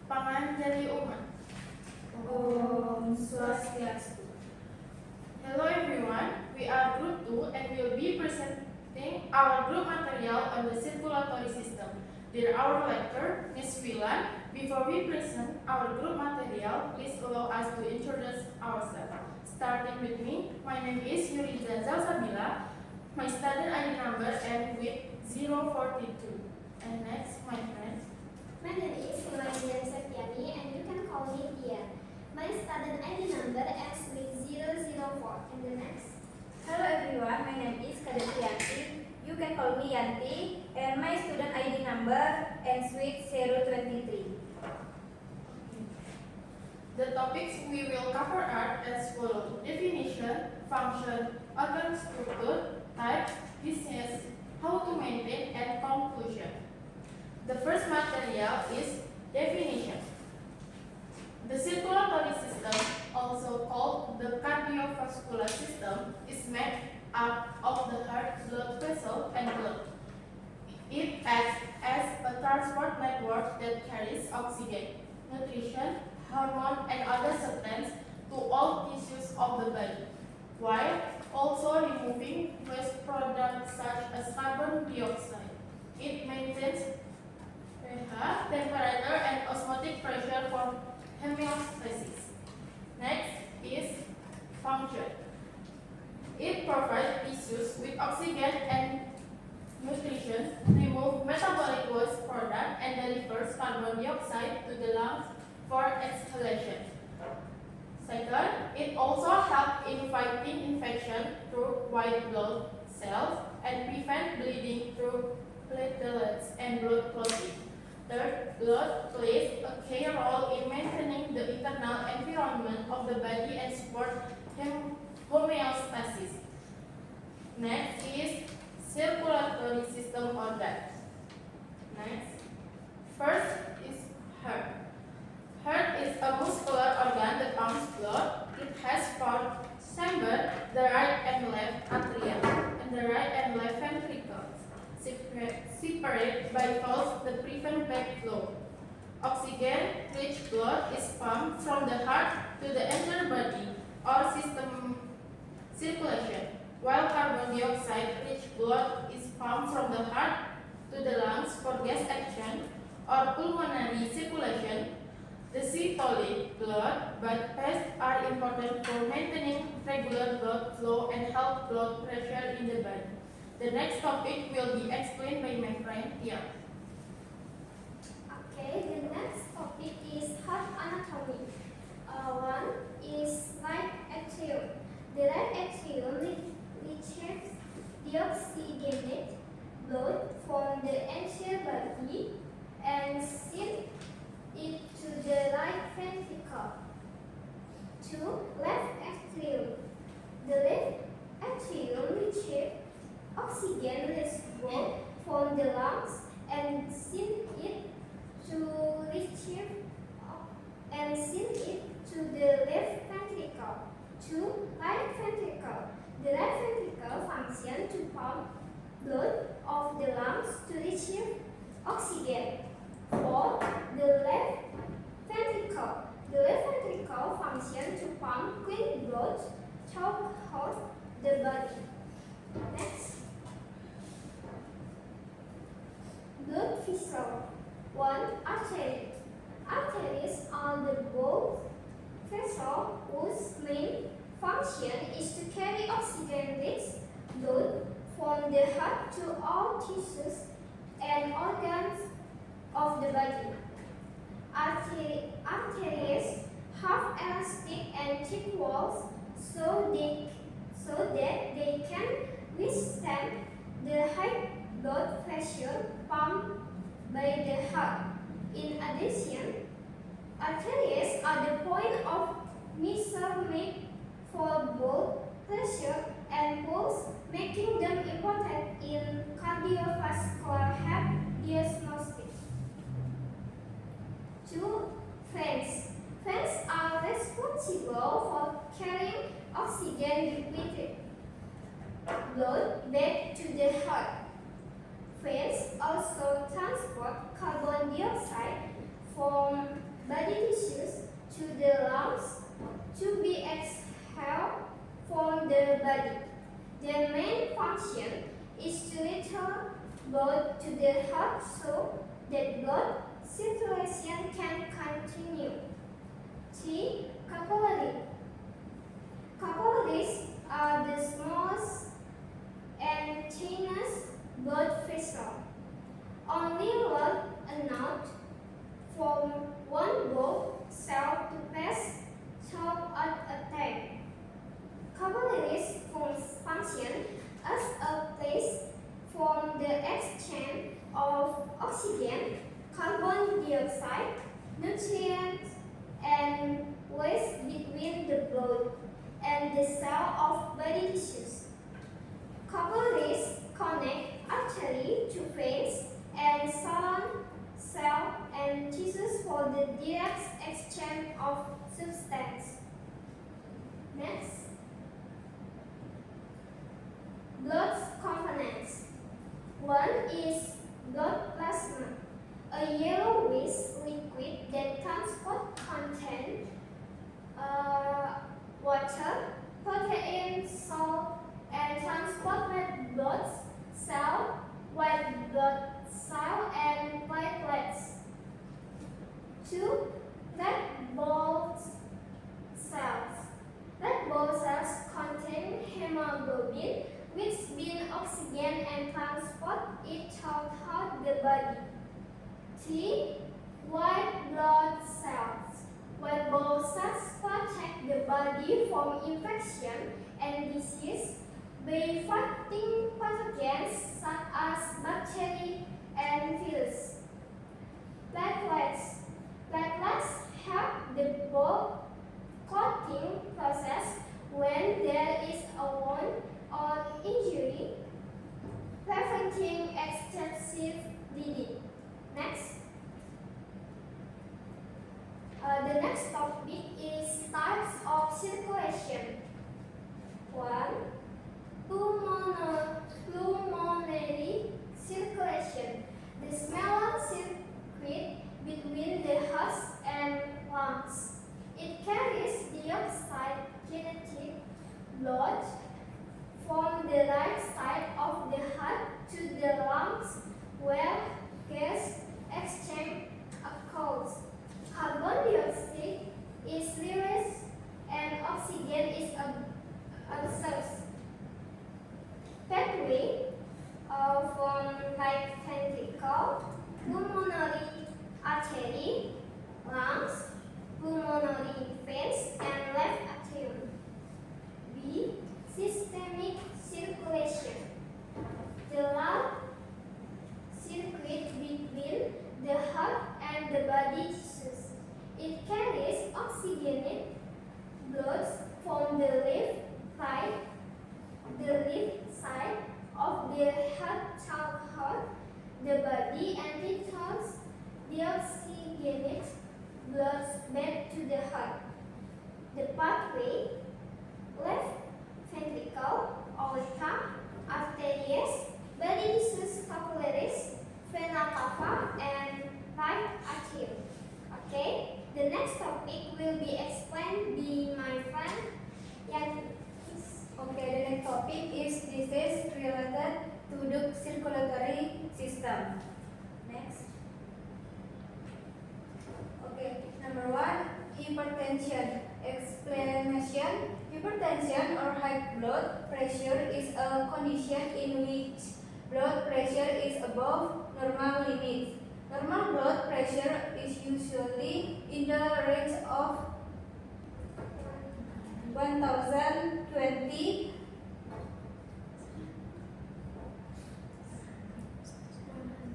Panganjali Umat. Om Swastiastu. Hello everyone, we are Group 2 and will be presenting our group material on the circulatory system. Dear our lecturer, Ms. Wilan, before we present our group material, please allow us to introduce ourselves. Starting with me, my name is Yuriza Zalsabila, my student ID number ends with 042. And next, my friend. My name is Hilarian Septiani and you can call me Tia. My student ID number ends with 004. And the next. Hello everyone, my name is Kadesianti. You can call me Yanti and my student ID number ends with 023. The topics we will cover are as follows: definition, function, organ structure, type, disease, how to maintain, and conclusion. The first material is definition. The circulatory system, also called the cardiovascular system, is made up of the heart, blood vessel, and blood. It acts as a transport network that carries oxygen, nutrition, hormone, and other substances to all tissues of the body, while also removing waste products such as carbon dioxide. It maintains pH, temperature, and osmotic pressure for homeostasis. Next is function. It provides tissues with oxygen and nutrition, remove metabolic waste product, and delivers carbon dioxide to the lungs for exhalation. Second, it also helps in fighting infection through white blood cells and prevent bleeding through platelets and blood clotting. Third, blood plays a key role in maintaining the internal environment of the body and support homeostasis. Next is circulatory system organ. Next, first is heart. Heart is a muscular organ that pumps blood. It has four chambers, the right and left atria, and the right and left ventricles, separate by valves that prevent backflow. Oxygen-rich blood is pumped from the heart to the entire body or system circulation, while carbon dioxide-rich blood is pumped from the heart to the lungs for gas action or pulmonary circulation. The systolic blood tests are important for maintaining regular blood flow and health blood pressure in the body. The next topic will be explained by my friend Tia. Okay, the next topic is heart anatomy. One is right atrium. The right atrium reaches deoxygenated blood from the entire body and sends it to the right ventricle. Two, left atrium. The left atrium reaches oxygen-rich blood from the lungs and sends it to the left ventricle. Two, right ventricle. The right ventricle functions to pump blood of the lungs to retrieve oxygen. Four, the left ventricle. The left ventricle functions to pump clean blood throughout the body. Next, blood vessel. One, artery. Arteries are the blood vessel whose main function is to carry oxygen-rich blood from the heart to all tissues and organs of the body. Arteries have elastic and thick walls so that they can withstand the high blood pressure pumped by the heart. In addition, arteries are the point of measurement for blood pressure and pulse, making them important in cardiovascular health diagnostics. Two, veins. Veins are responsible for carrying oxygen-depleted blood back to the heart. Veins also transport carbon dioxide from body. Their main function is to return blood to the heart so that blood circulation can continue. 3. Capillary. Capillaries are the smallest and thinnest blood vessel. Only large enough from one blood cell to pass through at a time. Capillaries function as a place for the exchange of oxygen, carbon dioxide, nutrients, and waste between the blood and the cell of body tissues. Capillaries connect artery to veins and surround cell and tissues for the direct exchange of substance. Next. Blood components. One is blood plasma, a yellowish liquid that transport content water, protein, salt, and transport red blood cell, white blood cell, and platelets. 2. Red blood cells. Red blood cells contain hemoglobin, which binds oxygen and transport it throughout the body. 3. White blood cells. White blood cells protect the body from infection and disease by fighting pathogens such as bacteria and virus. Platelets. Platelets help the blood clotting process when there is a wound or injury, preventing excessive bleeding. Next. The next topic is types of circulation. 1. Pulmonary circulation. The smaller circuit between the heart and lungs. It carries deoxygenated blood from the right side of the heart to the lungs where gas exchange occurs. Carbon dioxide is released and oxygen is absorbed. Pathway from right ventricle, pulmonary artery, lungs, pulmonary veins, and left atrium. B. Systemic circulation. The large circuit between the heart and the body tissues. It carries oxygenated blood from the left side of the heart throughout the body and returns deoxygenated blood back to the heart. The pathway: left ventricle, aorta, arteries, body tissues, capillaries, vena cava, and right atrium. Okay, the next topic will be explained by my friend Yanti. Okay, the next topic is disease related to the circulatory system. Next. Okay, number 1, hypertension. Explanation: hypertension or high blood pressure is a condition in which blood pressure is above normal limits. Normal blood pressure is usually in the range of 1020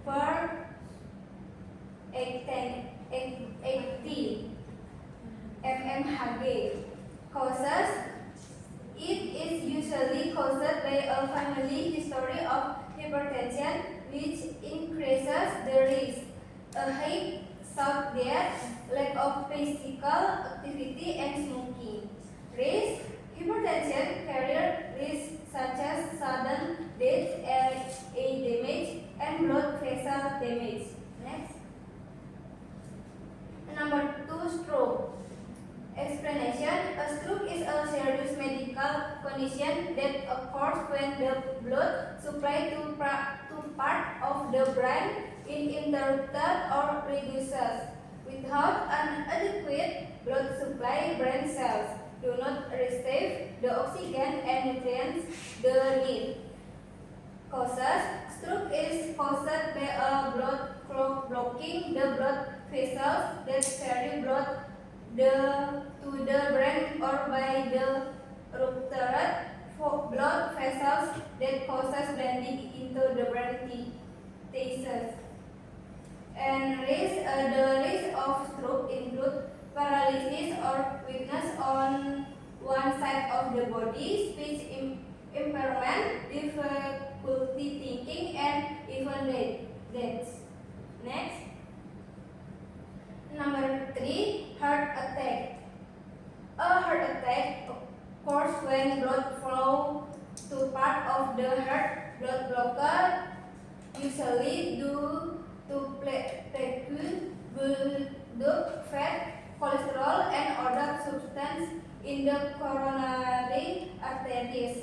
per 80 mmHg. Causes: it is usually caused by a family history of hypertension, which increases the risk. A high salt death, lack of physical activity, and smoking. Risk: hypertension carrier risk such as sudden death, A damage, and blood vessel damage. Next. Number 2, stroke. Explanation: a stroke is a serious medical condition that when the blood supply to part of the brain is interrupted or reduces. Without an adequate blood supply, brain cells do not receive the oxygen and nutrients they need. Causes: stroke is caused by a blood clot blocking the blood vessels that carry blood to the brain, or by the ruptured blood vessels that causes bleeding into the brain tissues. And the risk of stroke include paralysis or weakness on one side of the body, speech impairment, difficulty thinking, and even death. Next. Number 3, heart attack. A heart attack occurs when blood flow to part of the heart. Blood blocker, usually due to plaque, buildup, fat, cholesterol, and other substances in the coronary arteries.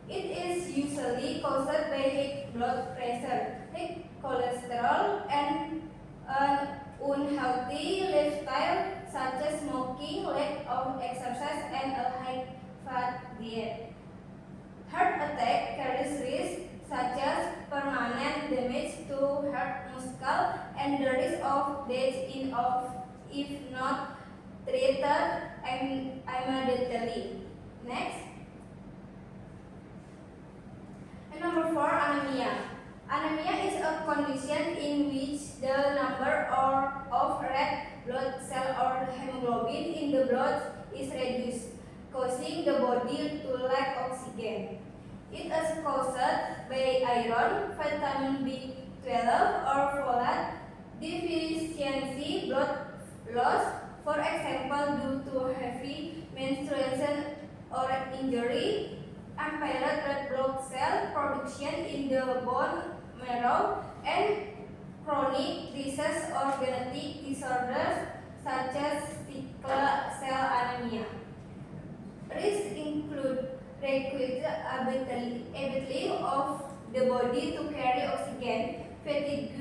It is usually caused by high blood pressure, high cholesterol, and an unhealthy lifestyle such as smoking, lack of exercise, and a high-fat diet. Heart attack carries risks such as permanent damage to heart muscle and the risk of death if not treated immediately. Next. And number 4, anemia. Anemia is a condition in which the number of red blood cells or hemoglobin in the blood is reduced, causing the body to lack oxygen. It is caused by iron, vitamin B12, or folate deficiency, blood loss, for example due to heavy menstruation or injury, impaired red blood cell production in the bone marrow, and chronic disease or genetic disorders such as sickle cell anemia. Risks include reduced ability of the body to carry oxygen, fatigue,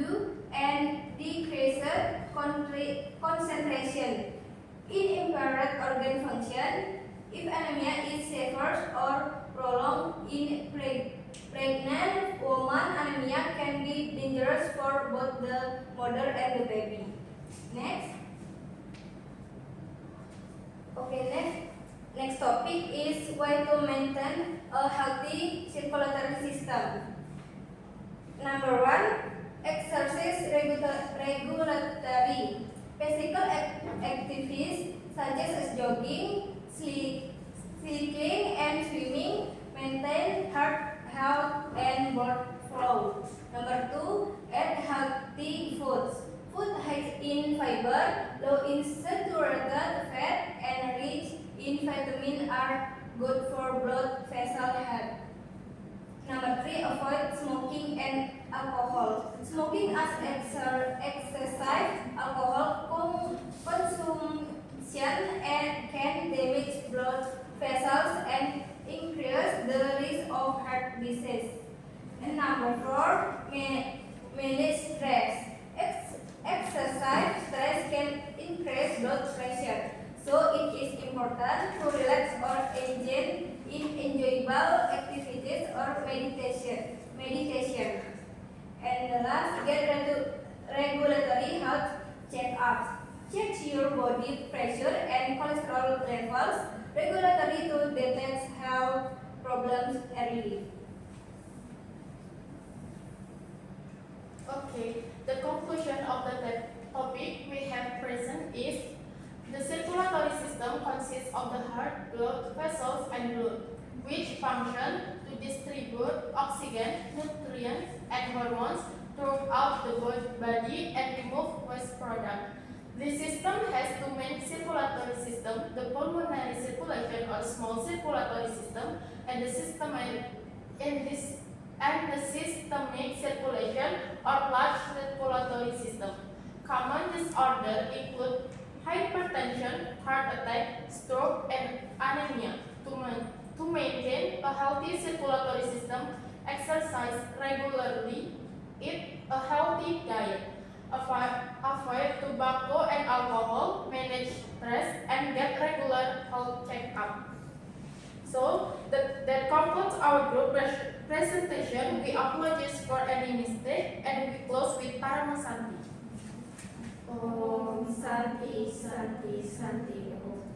and decreased concentration, impaired organ function. If anemia is severe or prolonged in pregnant woman, anemia can be dangerous for both the mother and the baby. Next. Okay, next topic is why to maintain a healthy circulatory system. Number 1, exercise regularly. Physical activities such as jogging, cycling, and swimming maintain heart health and blood flow. Number 2, eat healthy foods. Food high in fiber, low in saturated fat, and rich in vitamin are good for blood vessel health. Number 3, avoid smoking and alcohol. Smoking as excessive alcohol consumption and can damage blood vessels and increase the risk of heart disease. And number 4, manage stress. Excessive stress can increase blood pressure, so it is important to relax or engage in enjoyable activities or meditation. And the last, get regulatory health check-ups. Check your body pressure and cholesterol levels regularly to detect health problems early. Okay, the conclusion of the topic we have present is the circulatory system consists of the heart, blood vessels, and blood, which function to distribute oxygen, nutrients, and hormones throughout the body and remove waste products. The system has two main circulatory systems: the pulmonary circulation or small circulatory system, and the systemic circulation or large circulatory system. Common disorders include hypertension, heart attack, stroke, and anemia. To maintain a healthy circulatory system, exercise regularly, eat a healthy diet, avoid tobacco and alcohol, manage stress, and get regular health checkup. So that concludes our group presentation. We apologize for any mistake, and we close with Paramasanti. Om Santi Santi Santi Om.